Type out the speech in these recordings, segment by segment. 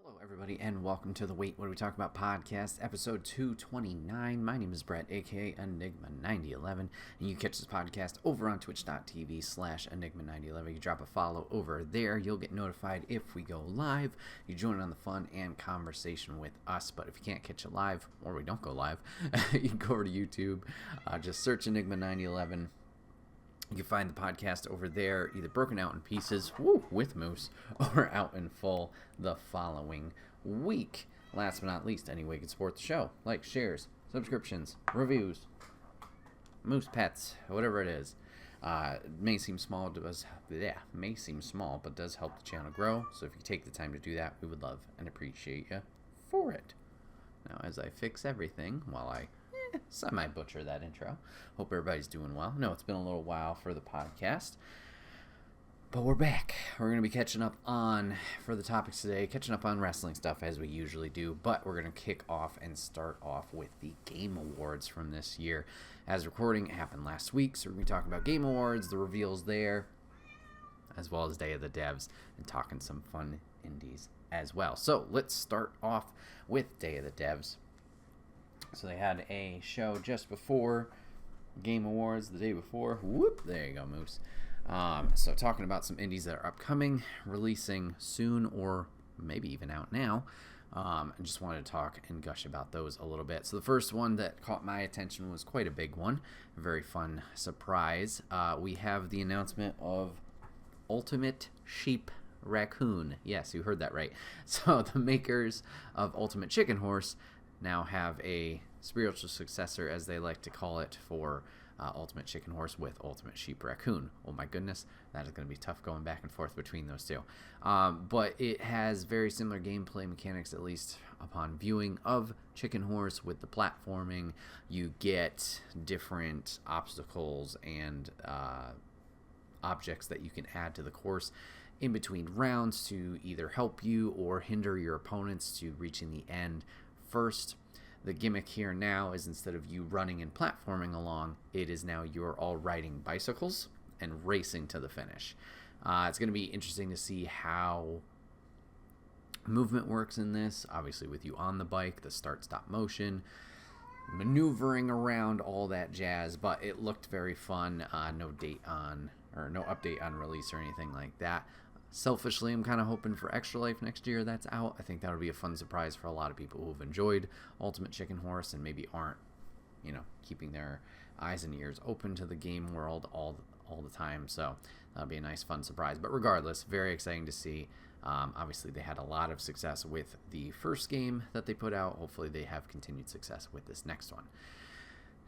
Hello, everybody, and welcome to the Wait What Do We Talk About podcast, episode 229. My name is Brett, aka Enigma9011, and you catch this podcast over on twitch.tv/Enigma9011. You drop a follow over there, you'll get notified if we go live. You join on the fun and conversation with us, but if you can't catch it live, or we don't go live, you can go over to YouTube, just search Enigma9011. You can find the podcast over there, either broken out in pieces, with Moose, or out in full the following week. Last but not least, any way you can support the show, like, shares, subscriptions, reviews, Moose pets, whatever it is. It may seem small, but does help the channel grow. So if you take the time to do that, we would love and appreciate you for it. Now, as I fix everything, while I semi-butcher that intro. Hope everybody's doing well. No, it's been a little while for the podcast, but we're back. We're going to be catching up on, for the topics today, catching up on wrestling stuff as we usually do, but we're going to kick off and start off with the Game Awards from this year. As recording, it happened last week, so we're going to be talking about Game Awards, the reveals there, as well as Day of the Devs, and talking some fun indies as well. So let's start off with Day of the Devs. So they had a show just before Game Awards, the day before. Whoop, there you go, Moose. So talking about some indies that are upcoming, releasing soon, or maybe even out now. I just wanted to talk and gush about those a little bit. So the first one that caught my attention was quite a big one. A very fun surprise. We have the announcement of Ultimate Sheep Raccoon. Yes, you heard that right. So the makers of Ultimate Chicken Horse now have a spiritual successor, as they like to call it, for Ultimate Chicken Horse with Ultimate Sheep Raccoon. Oh my goodness, that is going to be tough going back and forth between those two. But it has very similar gameplay mechanics, at least upon viewing, of Chicken Horse with the platforming. You get different obstacles and objects that you can add to the course in between rounds to either help you or hinder your opponents to reaching the end first. The gimmick here now is, instead of you running and platforming along, it is now you're all riding bicycles and racing to the finish. It's going to be interesting to see how movement works in this. Obviously, with you on the bike, the start-stop motion, maneuvering around, all that jazz. But it looked very fun. No update on release or anything like that. Selfishly, I'm kind of hoping for Extra Life next year that's out. I think that would be a fun surprise for a lot of people who've enjoyed Ultimate Chicken Horse and maybe aren't, keeping their eyes and ears open to the game world all the time. So that'll be a nice, fun surprise. But regardless, very exciting to see. Obviously, they had a lot of success with the first game that they put out. Hopefully, they have continued success with this next one.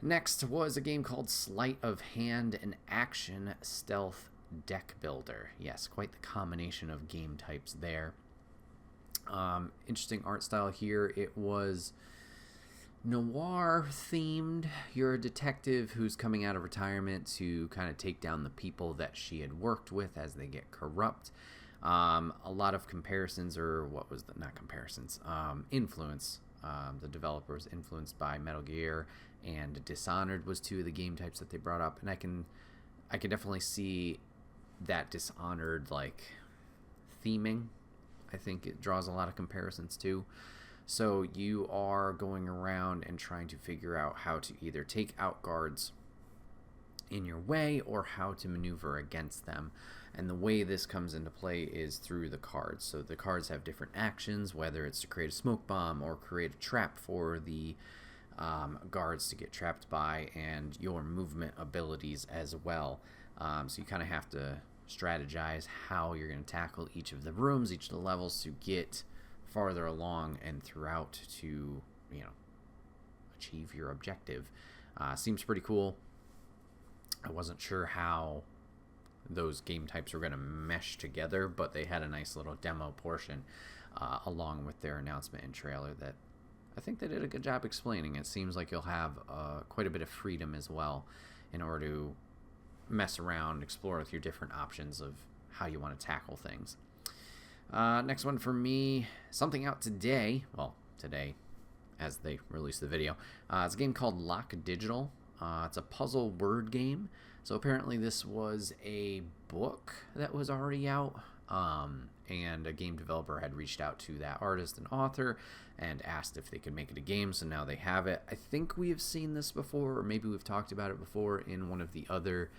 Next was a game called Sleight of Hand, an action stealth deck builder. Yes, quite the combination of game types there. Interesting art style here. It was noir themed. You're a detective who's coming out of retirement to kind of take down the people that she had worked with as they get corrupt. A lot of comparisons, or influence. The developer was influenced by Metal Gear, and Dishonored was two of the game types that they brought up, and I can definitely see that Dishonored theming. I think it draws a lot of comparisons too. So you are going around and trying to figure out how to either take out guards in your way or how to maneuver against them. And the way this comes into play is through the cards. So the cards have different actions, whether it's to create a smoke bomb or create a trap for the guards to get trapped by, and your movement abilities as well. So you kind of have to strategize how you're going to tackle each of the rooms, each of the levels, to get farther along and throughout to, achieve your objective. Seems pretty cool. I wasn't sure how those game types were going to mesh together, but they had a nice little demo portion along with their announcement and trailer that I think they did a good job explaining. It seems like you'll have quite a bit of freedom as well in order to mess around, explore with your different options of how you want to tackle things. Next one for me, something out today. Well, today, as they release the video. It's a game called Lock Digital. It's a puzzle word game. So apparently this was a book that was already out And a game developer had reached out to that artist and author and asked if they could make it a game, so now they have it. I think we have seen this before, or maybe we've talked about it before in one of the other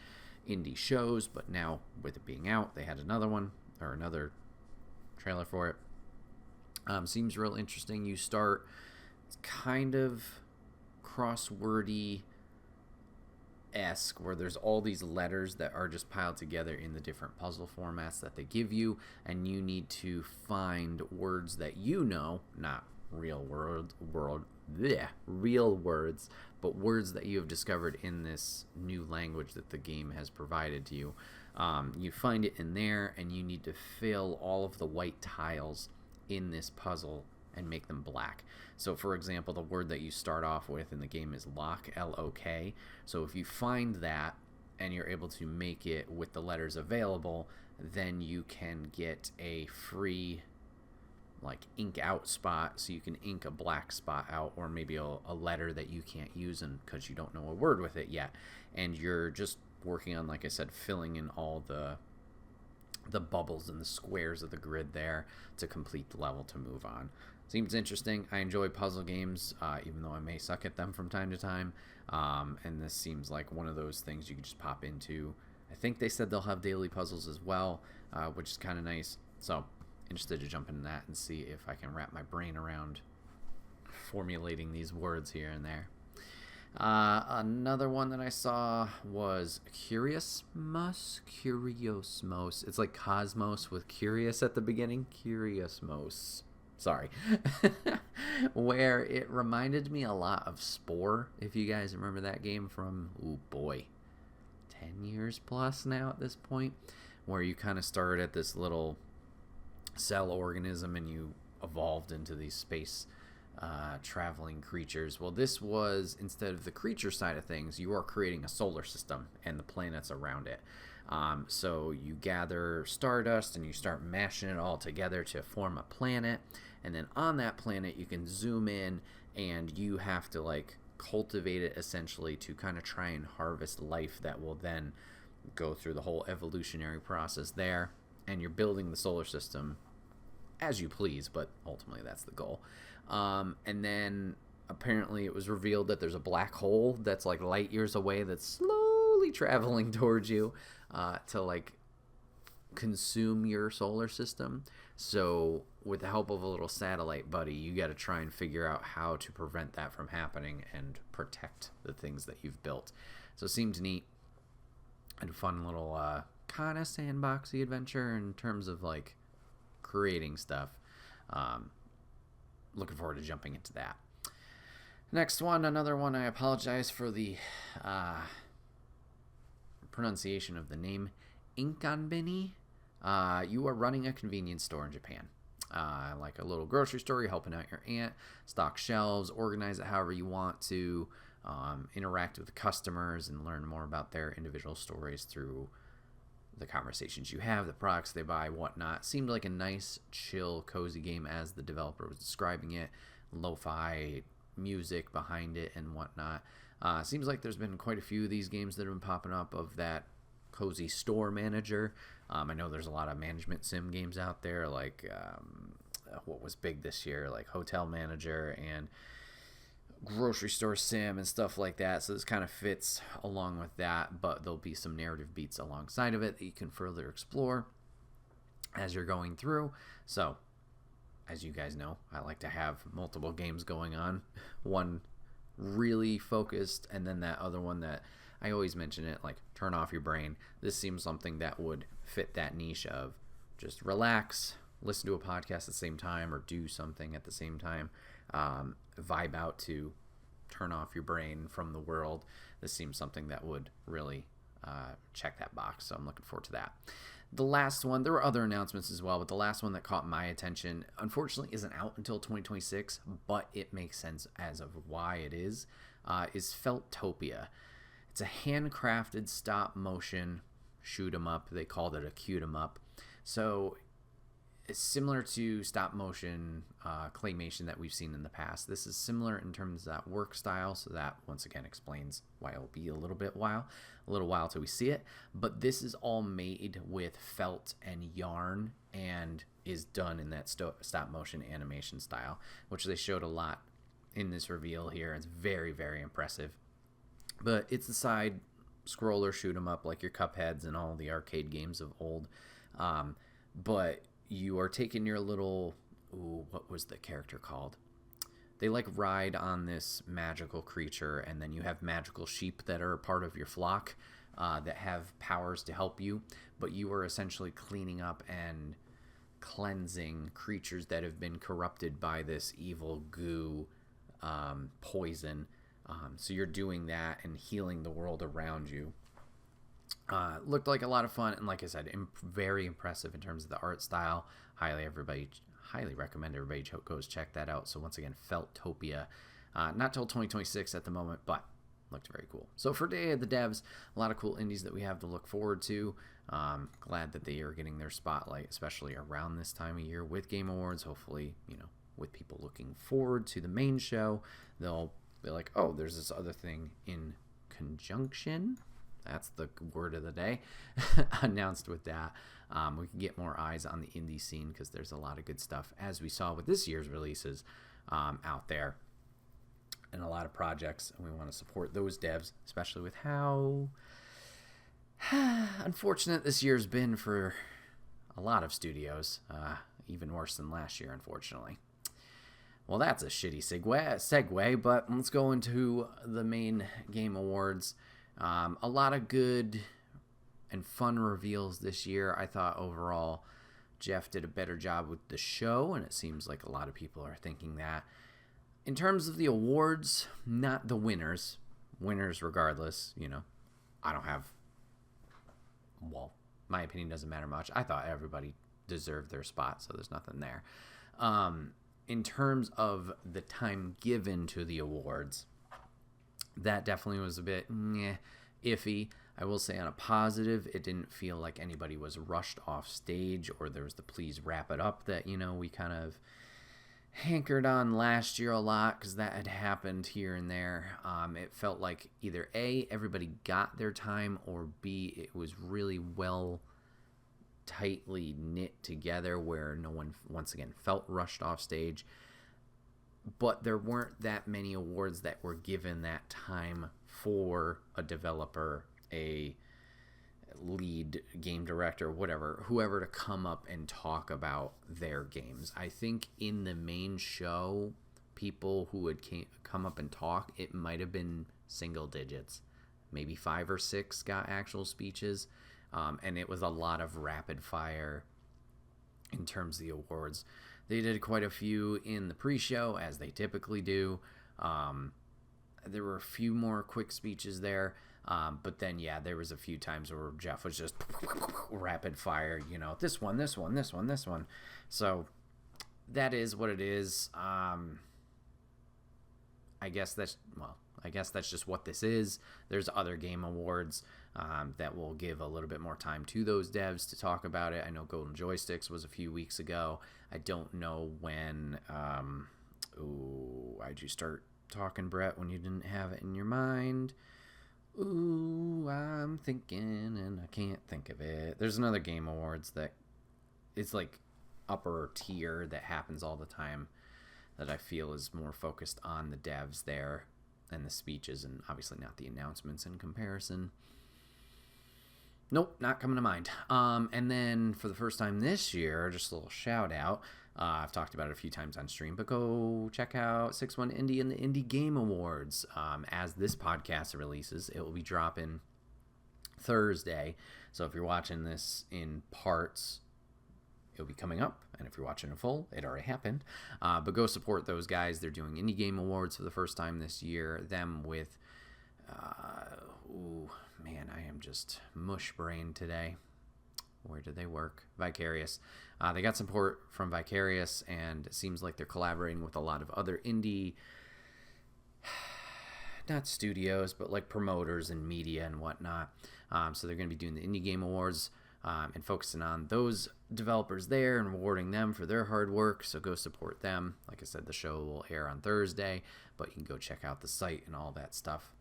indie shows, but now with it being out, they had another trailer for it. Seems real interesting. You start, it's kind of crosswordy esque, where there's all these letters that are just piled together in the different puzzle formats that they give you, and you need to find words that you know, not real words, but words that you have discovered in this new language that the game has provided to you. You find it in there, and you need to fill all of the white tiles in this puzzle and make them black. So for example, the word that you start off with in the game is lock, L-O-K. So if you find that and you're able to make it with the letters available, then you can get a free like ink out spot, so you can ink a black spot out, or maybe a letter that you can't use and because you don't know a word with it yet, and you're just working on, like I said, filling in all the bubbles and the squares of the grid there to complete the level to move on. Seems interesting. I enjoy puzzle games, even though I may suck at them from time to time, and this seems like one of those things you can just pop into. I think they said they'll have daily puzzles as well, which is kind of nice. So interested to jump into that and see if I can wrap my brain around formulating these words here and there. Another one that I saw was Curiosmos. It's like Cosmos with Curious at the beginning. Curiosmos. Sorry. Where it reminded me a lot of Spore, if you guys remember that game from, 10 years plus now at this point, where you kind of started at this little cell organism and you evolved into these space traveling creatures. Well, this was, instead of the creature side of things, you are creating a solar system and the planets around it. So you gather stardust and you start mashing it all together to form a planet, and then on that planet you can zoom in and you have to like cultivate it essentially to kind of try and harvest life that will then go through the whole evolutionary process there, and you're building the solar system as you please, but ultimately that's the goal. And then apparently it was revealed that there's a black hole that's like light years away that's slowly traveling towards you to like consume your solar system. So with the help of a little satellite buddy, you got to try and figure out how to prevent that from happening and protect the things that you've built. So it seemed neat and fun little kind of sandboxy adventure in terms of like creating stuff. Looking forward to jumping into that. Next one, another one. I apologize for the pronunciation of the name. Inkanbini. You are running a convenience store in Japan. Like a little grocery store, you're helping out your aunt, stock shelves, organize it however you want to, interact with the customers and learn more about their individual stories through the conversations you have, the products they buy, whatnot. Seemed like a nice, chill, cozy game as the developer was describing it. Lo-fi music behind it and whatnot. Seems like there's been quite a few of these games that have been popping up of that cozy store manager. I know there's a lot of management sim games out there, like what was big this year, like Hotel Manager and Grocery Store Sim and stuff like that. So this kind of fits along with that, but there'll be some narrative beats alongside of it that you can further explore as you're going through. So as you guys know, I like to have multiple games going on, one really focused and then that other one that I always mention it, like turn off your brain. This seems something that would fit that niche of just relax, listen to a podcast at the same time, or do something at the same time. Vibe out to turn off your brain from the world. This seems something that would really check that box, so I'm looking forward to that. The last one, there were other announcements as well, but the last one that caught my attention, unfortunately isn't out until 2026, but it makes sense as of why it is Feltopia. It's a handcrafted stop motion shoot 'em up. They called it a cute 'em up. So it's similar to stop motion claymation that we've seen in the past. This is similar in terms of that work style, so that once again explains why it'll be a little while till we see it. But this is all made with felt and yarn and is done in that stop motion animation style, which they showed a lot in this reveal here. It's very, very impressive. But it's the side scroller shoot 'em up like your Cupheads and all the arcade games of old. But you are taking your little, what was the character called? They like ride on this magical creature, and then you have magical sheep that are part of your flock that have powers to help you. But you are essentially cleaning up and cleansing creatures that have been corrupted by this evil goo poison. So you're doing that and healing the world around you. Looked like a lot of fun, and like I said, very impressive in terms of the art style. Highly recommend everybody goes check that out. So once again, Feltopia, not till 2026 at the moment, but looked very cool. So for Day of the Devs, a lot of cool indies that we have to look forward to. Glad that they are getting their spotlight, especially around this time of year with Game Awards. Hopefully, with people looking forward to the main show, they'll be like, oh, there's this other thing in conjunction. That's the word of the day. Announced with that. We can get more eyes on the indie scene because there's a lot of good stuff, as we saw with this year's releases out there. And a lot of projects, and we want to support those devs, especially with how unfortunate this year's been for a lot of studios. Even worse than last year, unfortunately. Well, that's a shitty segue, but let's go into the main Game Awards. A lot of good and fun reveals this year. I thought overall Jeff did a better job with the show, and it seems like a lot of people are thinking that. In terms of the awards, not the winners. Winners regardless, I don't have... Well, my opinion doesn't matter much. I thought everybody deserved their spot, so there's nothing there. In terms of the time given to the awards, that definitely was a bit iffy. I will say on a positive, it didn't feel like anybody was rushed off stage, or there was the please wrap it up that, we kind of hankered on last year a lot, because that had happened here and there. It felt like either A, everybody got their time, or B, it was really well tightly knit together where no one once again felt rushed off stage. But there weren't that many awards that were given that time for a developer, a lead game director, whoever to come up and talk about their games. I think in the main show, people who would come up and talk, it might have been single digits. Maybe 5 or 6 got actual speeches. And it was a lot of rapid fire in terms of the awards. They did quite a few in the pre-show, as they typically do. There were a few more quick speeches there. But then, there was a few times where Jeff was just rapid fire, this one. So that is what it is. I guess that's just what this is. There's other game awards that will give a little bit more time to those devs to talk about it. I know Golden Joysticks was a few weeks ago. I don't know when. Why'd you start talking, Brett, when you didn't have it in your mind? I'm thinking and I can't think of it. There's another Game Awards that it's like upper tier that happens all the time that I feel is more focused on the devs there and the speeches, and obviously not the announcements in comparison. Nope, not coming to mind. And then for the first time this year, just a little shout out. I've talked about it a few times on stream, but go check out 6-1 Indie and the Indie Game Awards. As this podcast releases, it will be dropping Thursday. So if you're watching this in parts, it'll be coming up. And if you're watching in full, it already happened. But go support those guys. They're doing Indie Game Awards for the first time this year. Them with... I am just mush-brained today. Where do they work? Vicarious. They got support from Vicarious, and it seems like they're collaborating with a lot of other indie, not studios, but like promoters and media and whatnot. So they're going to be doing the Indie Game Awards. and focusing on those developers there and rewarding them for their hard work. So go support them. Like I said, the show will air on Thursday, but you can go check out the site and all that stuff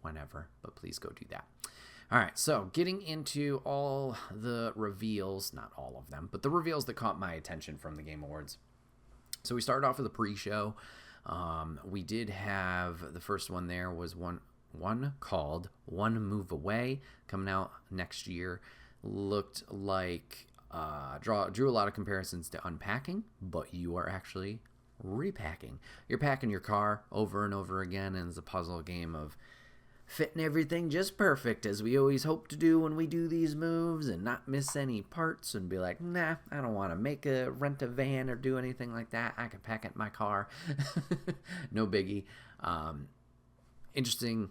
whenever, but please go do that. All right, so getting into all the reveals, not all of them, but the reveals that caught my attention from the Game Awards. So we started off with a pre-show. We did have, the first one there was one called One Move Away, coming out next year. Looked like, drew a lot of comparisons to unpacking, but you are actually repacking. You're packing your car over and over again, and it's a puzzle game of fitting everything just perfect, as we always hope to do when we do these moves, and not miss any parts and be like, nah, I don't want to rent a van or do anything like that. I can pack it in my car. No biggie. Interesting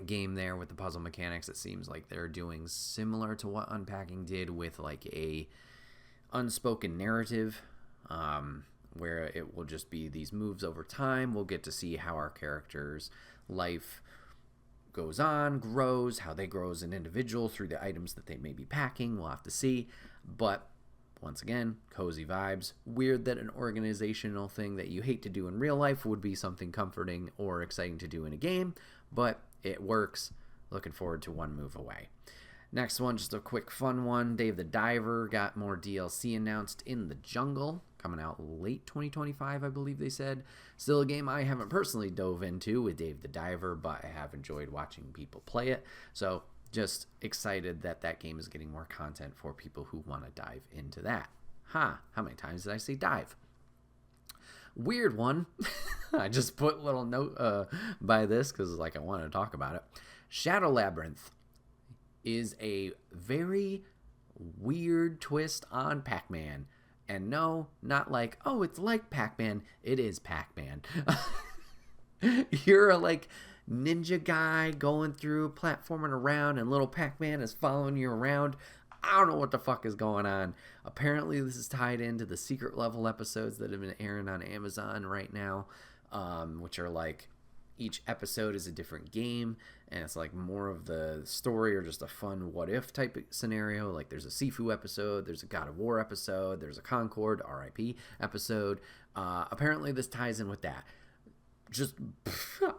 game there with the puzzle mechanics. It seems like they're doing similar to what Unpacking did, with like a unspoken narrative, where it will just be these moves over time. We'll get to see how our character's life goes on, grows, how they grow as an individual through the items that they may be packing. We'll have to see. But once again, cozy vibes. Weird that an organizational thing that you hate to do in real life would be something comforting or exciting to do in a game, but it works. Looking forward to One Move Away. Next one, just a quick fun one. Dave the Diver got more DLC announced. In the Jungle, coming out late 2025, I believe they said. Still a game I haven't personally dove into with Dave the Diver, but I have enjoyed watching people play it. So just excited that that game is getting more content for people who want to dive into that. How many times did I say dive? Weird one. I just put a little note by this because I wanted to talk about it. Shadow Labyrinth is a very weird twist on Pac-Man. And no, not like, oh, it's like Pac-Man. It is Pac-Man. You're a ninja guy going through, platforming around, and little Pac-Man is following you around. I don't know what the fuck is going on. Apparently this is tied into the secret level episodes that have been airing on Amazon right now, which are each episode is a different game, and it's more of the story or just a fun what if type of scenario. There's a Sifu episode, there's a God of War episode, there's a Concord RIP episode. Apparently this ties in with that. Just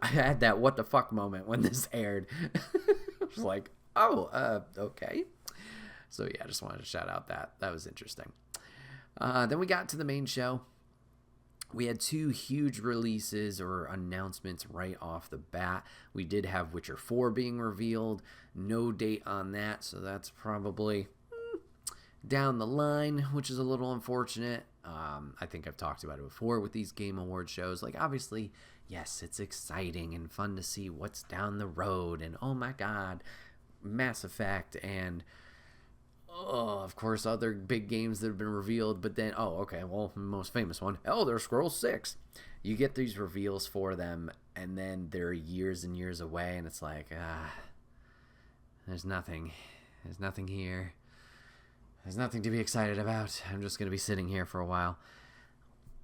I had that what the fuck moment when this aired. I was like, oh, okay. So yeah, I just wanted to shout out that was interesting. Then we got to the main show. We had two huge releases or announcements right off the bat. We did have Witcher 4 being revealed. No date on that, so that's probably down the line, which is a little unfortunate. I think I've talked about it before with these Game Award shows. Obviously, yes, it's exciting and fun to see what's down the road. And oh my god, Mass Effect and... of course, other big games that have been revealed, but then, the most famous one, Elder Scrolls 6. You get these reveals for them, and then they're years and years away, and it's there's nothing. There's nothing here. There's nothing to be excited about. I'm just going to be sitting here for a while.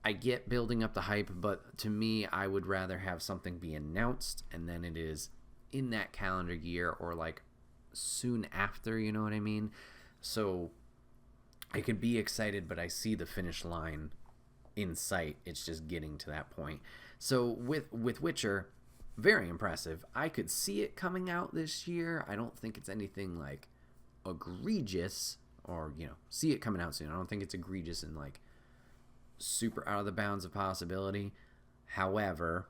I get building up the hype, but to me, I would rather have something be announced, and then it is in that calendar year, or soon after, you know what I mean? So I could be excited, but I see the finish line in sight. It's just getting to that point. So with Witcher, very impressive. I could see it coming out this year. I don't think it's anything egregious, or see it coming out soon. I don't think it's egregious and super out of the bounds of possibility. However,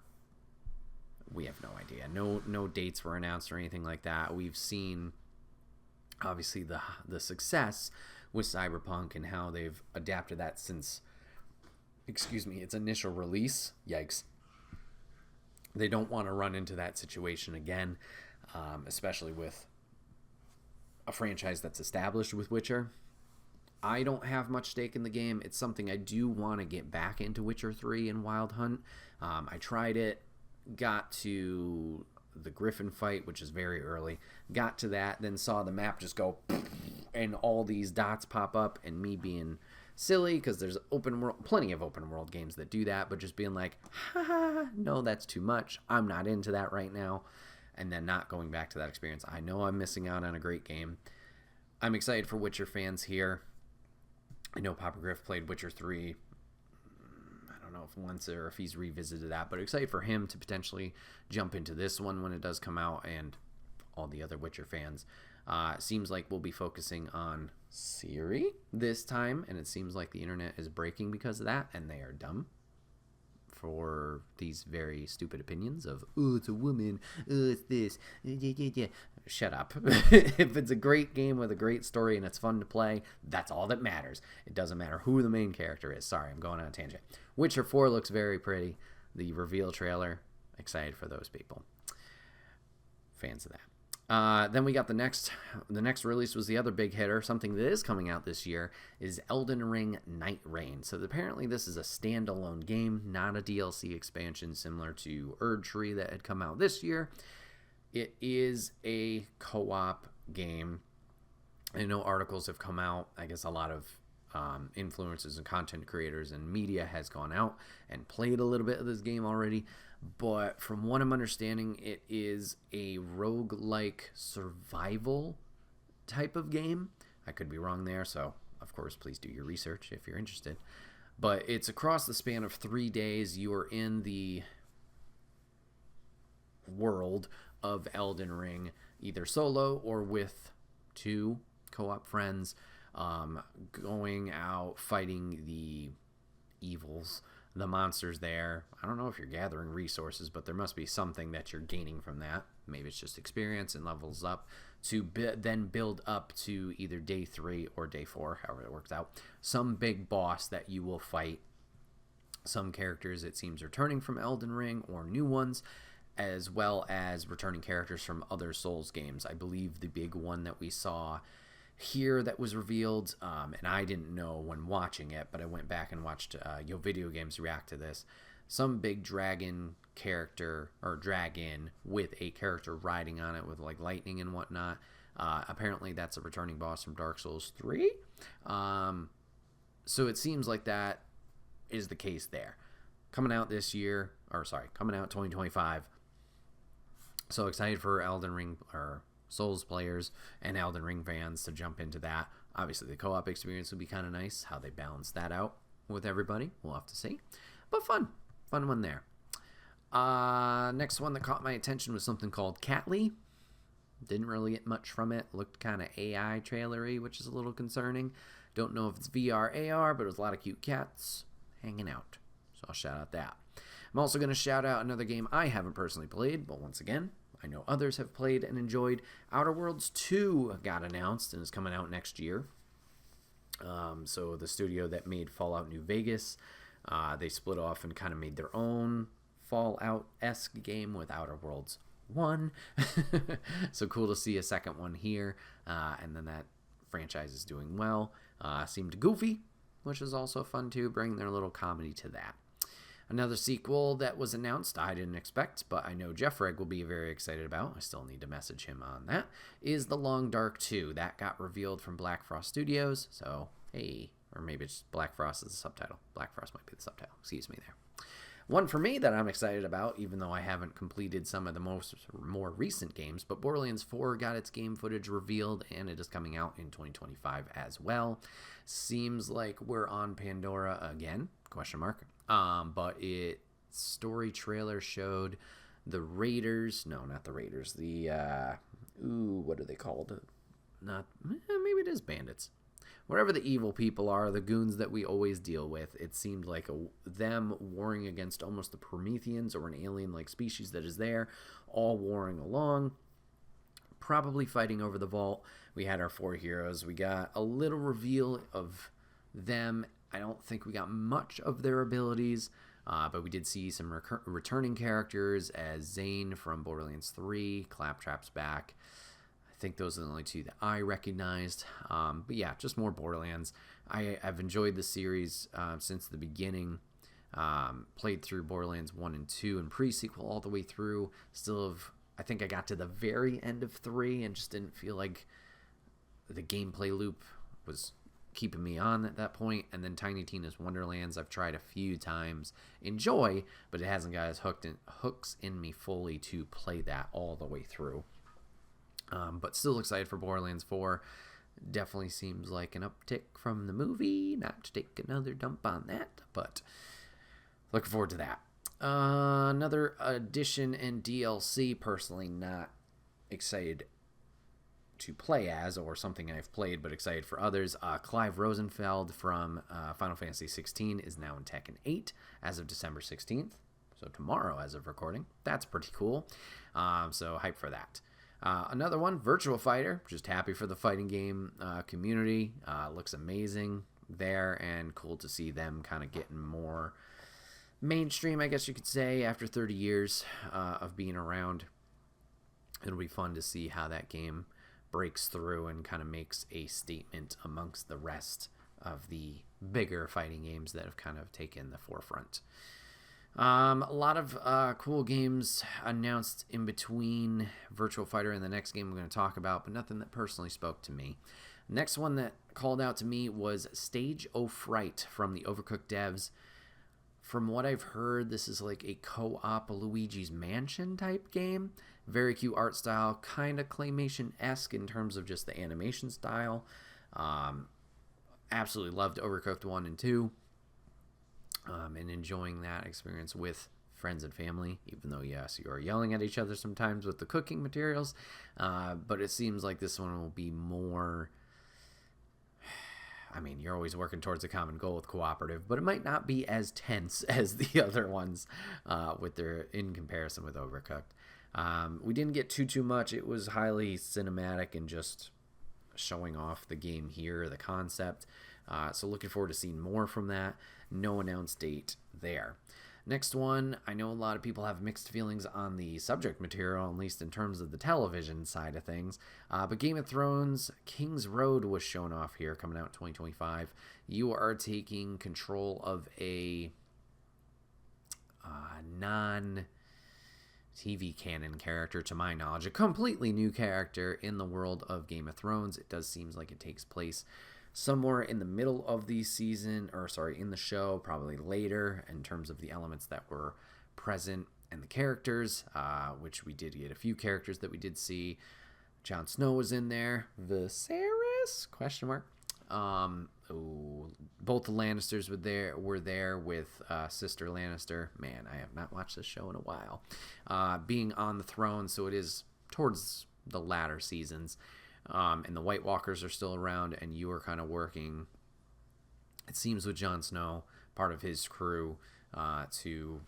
we have no idea. No dates were announced or anything like that. We've seen obviously the success with Cyberpunk and how they've adapted that since its initial release. Yikes. They don't want to run into that situation again, especially with a franchise that's established with Witcher. I don't have much stake in the game. It's something I do want to get back into, Witcher 3 and Wild Hunt. I tried it, got to the Griffin fight, which is very early, got to that, then saw the map just go and all these dots pop up, and me being silly because there's plenty of open world games that do that, but just being no, that's too much, I'm not into that right now, and then not going back to that experience. I know I'm missing out on a great game. I'm excited for Witcher fans here. I know Papa Griff played Witcher 3. I don't know if once or if he's revisited that, but excited for him to potentially jump into this one when it does come out, and all the other Witcher fans. Seems like we'll be focusing on Ciri this time, and it seems like the internet is breaking because of that, and they are dumb for these very stupid opinions of, oh, it's a woman, oh, it's this, yeah. Shut up. If it's a great game with a great story and it's fun to play, that's all that matters. It doesn't matter who the main character is. Sorry, I'm going on a tangent. Witcher 4 looks very pretty. The reveal trailer, excited for those people. Fans of that. Then we got the next release was the other big hitter. Something that is coming out this year is Elden Ring Night Reign. So apparently this is a standalone game, not a DLC expansion similar to Erdtree that had come out this year. It is a co-op game. I know articles have come out. I guess a lot of influencers and content creators and media has gone out and played a little bit of this game already. But from what I'm understanding, it is a roguelike survival type of game. I could be wrong there, so of course, please do your research if you're interested. But it's across the span of 3 days. You are in the world of Elden Ring, either solo or with 2 co-op friends, going out fighting the evils, the monsters there. I don't know if you're gathering resources, but there must be something that you're gaining from that. Maybe it's just experience and levels up to then build up to either day 3 or day 4, however it works out. Some big boss that you will fight. Some characters, it seems, returning from Elden Ring or new ones, as well as returning characters from other Souls games. I believe the big one that we saw here that was revealed, and I didn't know when watching it, but I went back and watched Yo Video Games react to this. Some big dragon character, or dragon, with a character riding on it with like lightning and whatnot. Apparently that's a returning boss from Dark Souls 3. So it seems like that is the case there. Coming out 2025. So excited for Elden Ring, or Souls players and Elden Ring fans to jump into that. Obviously, the co-op experience would be kind of nice. How they balance that out with everybody, we'll have to see. But fun one there. Next one that caught my attention was something called Catly. Didn't really get much from it. Looked kind of AI trailery, which is a little concerning. Don't know if it's VR, AR, but it was a lot of cute cats hanging out. So I'll shout out that. I'm also going to shout out another game I haven't personally played, but once again, I know others have played and enjoyed. Outer Worlds 2 got announced and is coming out next year. So the studio that made Fallout New Vegas, they split off and kind of made their own Fallout-esque game with Outer Worlds 1. So cool to see a second one here. And then that franchise is doing well. Seemed goofy, which is also fun too, bringing their little comedy to that. Another sequel that was announced, I didn't expect, but I know Jeff Reg will be very excited about. I still need to message him on that. Is The Long Dark 2. That got revealed from Black Frost Studios. So, hey, or maybe it's Black Frost is the subtitle. Black Frost might be the subtitle. Excuse me there. One for me that I'm excited about, even though I haven't completed some of the more recent games, but Borderlands 4 got its game footage revealed, and it is coming out in 2025 as well. Seems like we're on Pandora again, ? But it story trailer showed the Raiders. No, not the Raiders. The what are they called? Maybe it is bandits. Whatever the evil people are, the goons that we always deal with. It seemed like them warring against almost the Prometheans or an alien-like species that is there, all warring along, probably fighting over the vault. We had our 4 heroes. We got a little reveal of them. I don't think we got much of their abilities, but we did see some returning characters as Zane from Borderlands 3, Claptrap's back. I think those are the only 2 that I recognized. But yeah, just more Borderlands. I've enjoyed the series since the beginning. Played through Borderlands 1 and 2 and pre-sequel all the way through. I think I got to the very end of 3 and just didn't feel like the gameplay loop was keeping me on at that point. And then Tiny Tina's Wonderlands I've tried a few times, enjoy, but it hasn't got as hooks in me fully to play that all the way through. But still excited for Borderlands 4. Definitely seems like an uptick from the movie. Not to take another dump on that, but looking forward to that. Another addition in DLC, personally not excited to play as, or something I've played but excited for others. Clive Rosenfeld from Final Fantasy 16 is now in Tekken 8 as of December 16th. So tomorrow as of recording. That's pretty cool. So hype for that. Another one, Virtua Fighter. Just happy for the fighting game community. Looks amazing there, and cool to see them kind of getting more mainstream, I guess you could say, after 30 years of being around. It'll be fun to see how that game breaks through and kind of makes a statement amongst the rest of the bigger fighting games that have kind of taken the forefront. A lot of cool games announced in between Virtua Fighter and the next game I'm going to talk about, but nothing that personally spoke to me. Next one that called out to me was Stage O Fright from the Overcooked devs. From what I've heard, this is like a co-op Luigi's Mansion type game. Very cute art style, kind of claymation-esque in terms of just the animation style. Absolutely loved Overcooked 1 and 2. And enjoying that experience with friends and family, even though, yes, you are yelling at each other sometimes with the cooking materials. But it seems like this one will be more... I mean, you're always working towards a common goal with cooperative, but it might not be as tense as the other ones in comparison with Overcooked. We didn't get too much. It was highly cinematic and just showing off the game here, the concept. So looking forward to seeing more from that. No announced date there. Next one, I know a lot of people have mixed feelings on the subject material, at least in terms of the television side of things. But Game of Thrones, King's Road was shown off here, coming out in 2025. You are taking control of a non-TV canon character, to my knowledge. A completely new character in the world of Game of Thrones. It does seem like it takes place somewhere in the middle of the season, in the show, probably later, in terms of the elements that were present and the characters, which we did get a few characters that we did see. Jon Snow was in there. Viserys? ? Both the Lannisters were there with Sister Lannister. Man, I have not watched this show in a while. Being on the throne, so it is towards the latter seasons. And the White Walkers are still around, and you are kind of working, it seems, with Jon Snow, part of his crew, to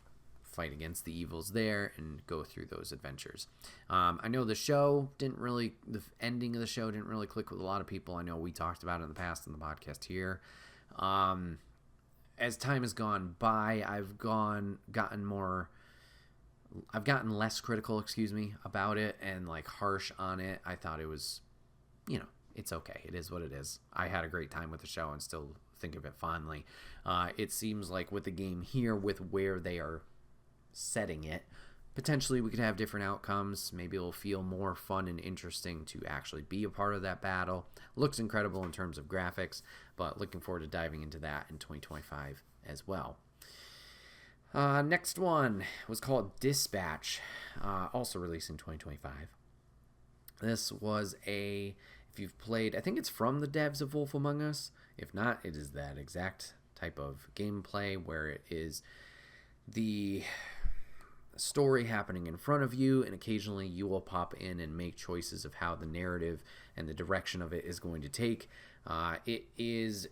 fight against the evils there and go through those adventures. I know the ending of the show didn't really click with a lot of people. I know we talked about it in the past in the podcast here. As time has gone by, I've gotten less critical, about it, and like harsh on it. I thought it was, it's okay. It is what it is. I had a great time with the show and still think of it fondly. It seems like with the game here, with where they are setting it, potentially we could have different outcomes. Maybe it'll feel more fun and interesting to actually be a part of that battle. Looks incredible in terms of graphics, but looking forward to diving into that in 2025 as well. Next one was called Dispatch, also released in 2025. This was if you've played, I think it's from the devs of Wolf Among Us. If not, it is that exact type of gameplay where it is the story happening in front of you, and occasionally you will pop in and make choices of how the narrative and the direction of it is going to take. It is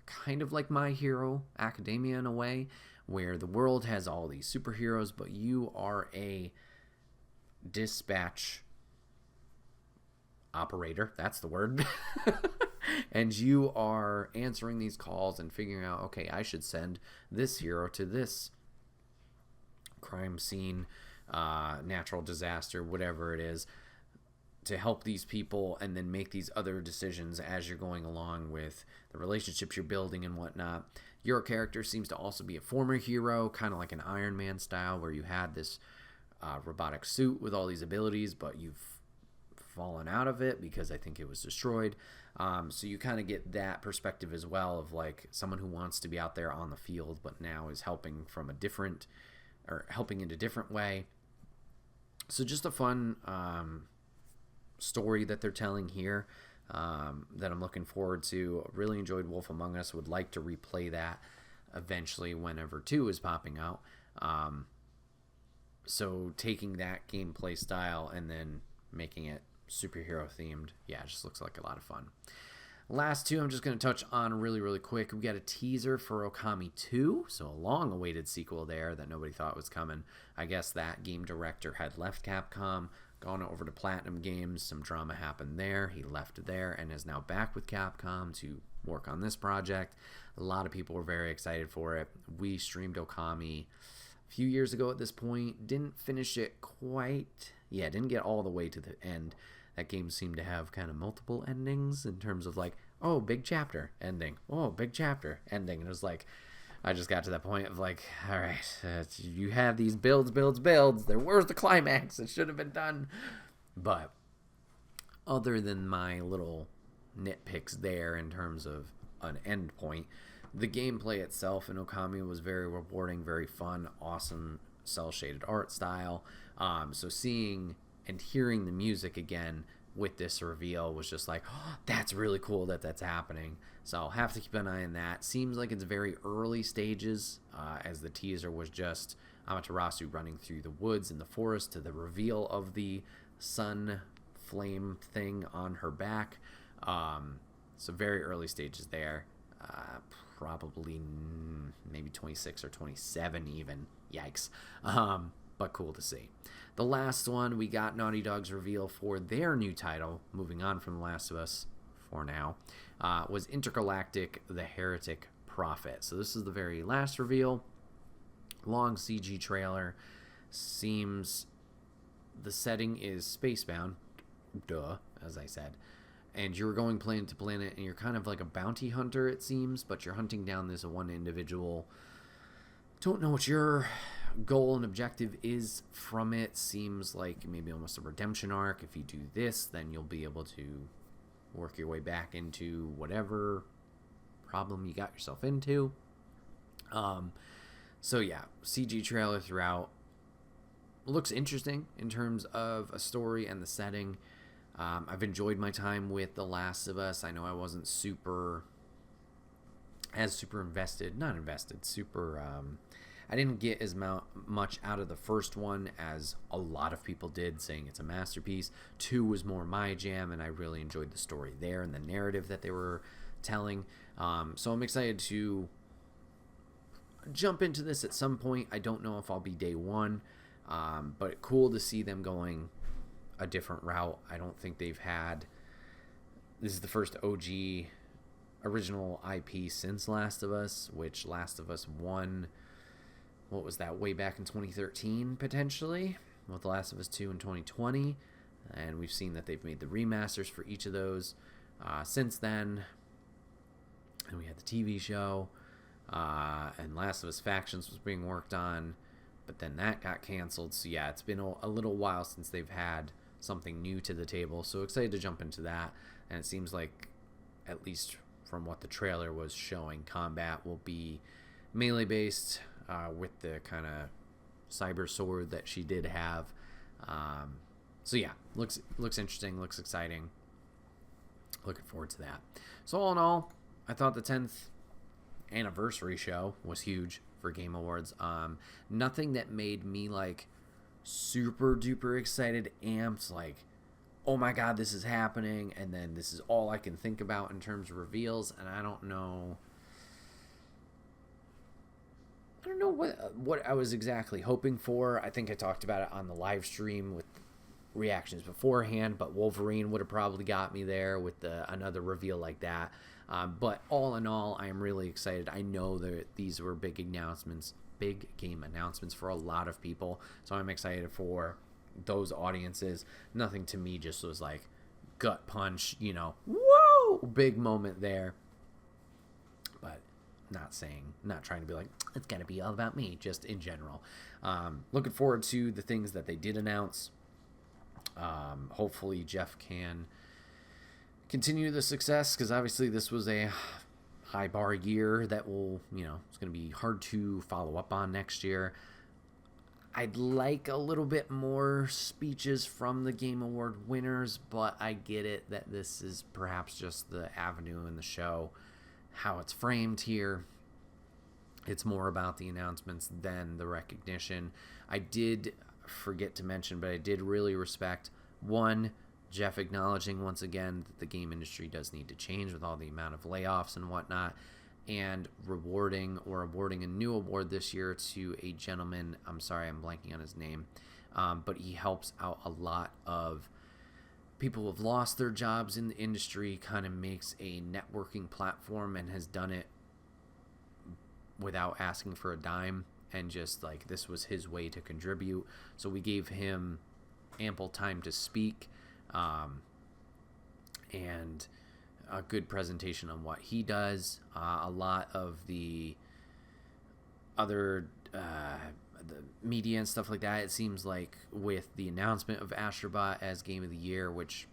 kind of like My Hero Academia in a way, where the world has all these superheroes, but you are a dispatch operator, that's the word. And you are answering these calls and figuring out, okay, I should send this hero to this crime scene, natural disaster, whatever it is, to help these people, and then make these other decisions as you're going along with the relationships you're building and whatnot. Your character seems to also be a former hero, kind of like an Iron Man style, where you had this robotic suit with all these abilities, but you've fallen out of it because I think it was destroyed. So you kind of get that perspective as well, of like someone who wants to be out there on the field, but now is helping in a different way. So just a fun story that they're telling here. that I'm looking forward to. Really enjoyed Wolf Among Us. Would like to replay that eventually whenever 2 is popping out. So taking that gameplay style and then making it superhero themed, yeah, it just looks like a lot of fun. Last 2 I'm just going to touch on really, really quick. We got a teaser for Okami 2, so a long-awaited sequel there that nobody thought was coming. I guess that game director had left Capcom, gone over to Platinum Games. Some drama happened there. He left there and is now back with Capcom to work on this project. A lot of people were very excited for it. We streamed Okami a few years ago at this point. Didn't finish it quite. Yeah, didn't get all the way to the end. That game seemed to have kind of multiple endings in terms of like, oh, big chapter ending. Oh, big chapter ending. And it was like, I just got to that point of like, all right, you have these builds. Where's the climax? It should have been done. But other than my little nitpicks there in terms of an end point, the gameplay itself in Okami was very rewarding, very fun, awesome cel-shaded art style. So seeing and hearing the music again with this reveal was just like, oh, that's really cool that that's happening. So I'll have to keep an eye on that. Seems like it's very early stages, as the teaser was just Amaterasu running through the woods in the forest to the reveal of the sun flame thing on her back. So very early stages there. Probably maybe 26 or 27 even. Yikes. But cool to see. The last one, we got Naughty Dog's reveal for their new title, moving on from The Last of Us for now, was Intergalactic: The Heretic Prophet. So this is the very last reveal. Long CG trailer. Seems the setting is spacebound. Duh, as I said. And you're going planet to planet, and you're kind of like a bounty hunter, it seems, but you're hunting down this one individual. Don't know what your goal and objective is from it. Seems like maybe almost a redemption arc. If you do this, then you'll be able to work your way back into whatever problem you got yourself into. So yeah, CG trailer throughout. Looks interesting in terms of a story and the setting. I've enjoyed my time with The Last of Us. I know I wasn't super invested. Not invested. I didn't get as much out of the first one as a lot of people did, saying it's a masterpiece. 2 was more my jam, and I really enjoyed the story there and the narrative that they were telling. So I'm excited to jump into this at some point. I don't know if I'll be day one, but cool to see them going a different route. I don't think they've had... This is the first OG original IP since Last of Us, which Last of Us 1... What was that, way back in 2013, potentially, with The Last of Us 2 in 2020, and we've seen that they've made the remasters for each of those since then, and we had the TV show, and Last of Us Factions was being worked on, but then that got canceled, so yeah, it's been a little while since they've had something new to the table, so excited to jump into that, and it seems like, at least from what the trailer was showing, combat will be melee-based, with the kind of cyber sword that she did have. So yeah, looks interesting, looks exciting. Looking forward to that. So all in all, I thought the 10th anniversary show was huge for Game Awards. Nothing that made me like super duper excited, amped, like, oh my god, this is happening, and then this is all I can think about in terms of reveals, and I don't know what I was exactly hoping for. I think I talked about it on the live stream with reactions beforehand, but Wolverine would have probably got me there with another reveal like that. But all in all, I am really excited. I know that these were big game announcements for a lot of people, so I'm excited for those audiences. Nothing to me just was like gut punch, whoa, big moment there. But not trying to be like, it's got to be all about me, just in general. Looking forward to the things that they did announce. Hopefully Jeff can continue the success, because obviously this was a high bar year that will, it's going to be hard to follow up on next year. I'd like a little bit more speeches from the Game Award winners, but I get it that this is perhaps just the avenue in the show, how it's framed here. It's more about the announcements than the recognition. I did forget to mention, but I did really respect, one, Jeff acknowledging once again that the game industry does need to change with all the amount of layoffs and whatnot, and awarding a new award this year to a gentleman. I'm sorry, I'm blanking on his name, but he helps out a lot of people who have lost their jobs in the industry, kind of makes a networking platform and has done it without asking for a dime, and just like this was his way to contribute. So we gave him ample time to speak, and a good presentation on what he does. A lot of the other the media and stuff like that, it seems like with the announcement of Astrobot as Game of the Year, which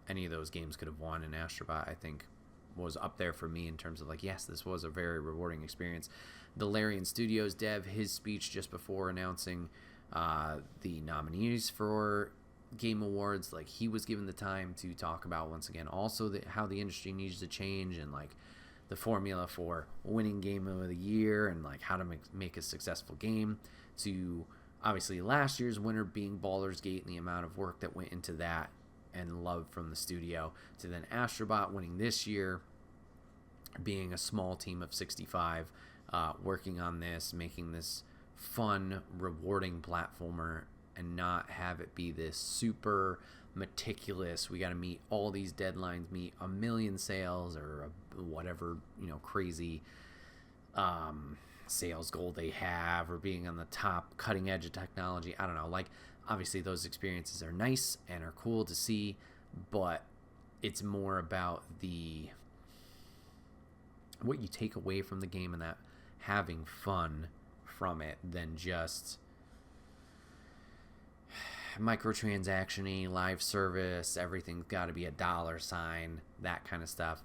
any of those games could have won, and Astrobot I think was up there for me in terms of like, yes, this was a very rewarding experience. The Larian Studios dev, his speech just before announcing the nominees for Game Awards, like he was given the time to talk about once again also how the industry needs to change, and like the formula for winning Game of the Year, and like how to make a successful game, to obviously last year's winner being Baldur's Gate and the amount of work that went into that and love from the studio, to then Astrobot winning this year, being a small team of 65 working on this, making this fun, rewarding platformer, and not have it be this super meticulous, we got to meet all these deadlines, meet 1 million sales or whatever, crazy sales goal they have, or being on the top cutting edge of technology. I don't know, like obviously those experiences are nice and are cool to see, but it's more about what you take away from the game and that having fun from it than just microtransaction-y, live service, everything's got to be a $sign, that kind of stuff.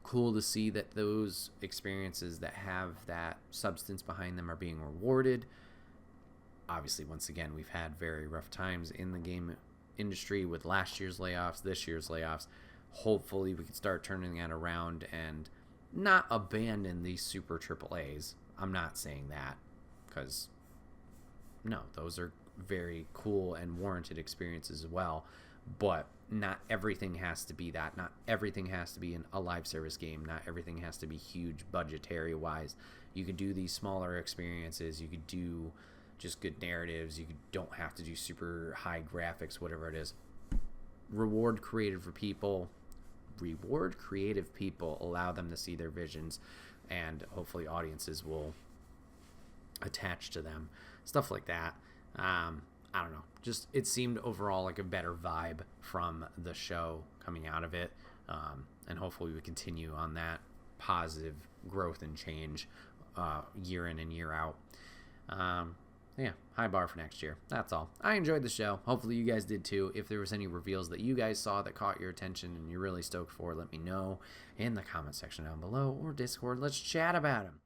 Cool to see that those experiences that have that substance behind them are being rewarded. Obviously, once again, we've had very rough times in the game industry with last year's layoffs, this year's layoffs. Hopefully, we can start turning that around and not abandon these super AAAs. I'm not saying that, because no, those are very cool and warranted experiences as well, but not everything has to be that. Not everything has to be a live service game. Not everything has to be huge budgetary wise. You could do these smaller experiences. You could do just good narratives. You don't have to do super high graphics, whatever it is. Reward creative people, allow them to see their visions, and hopefully audiences will attach to them. Stuff like that. I don't know. Just it seemed overall like a better vibe from the show coming out of it, and hopefully we continue on that positive growth and change year in and year out. Yeah, high bar for next year. That's all. I enjoyed the show. Hopefully you guys did too. If there was any reveals that you guys saw that caught your attention and you're really stoked for, let me know in the comment section down below or Discord. Let's chat about them.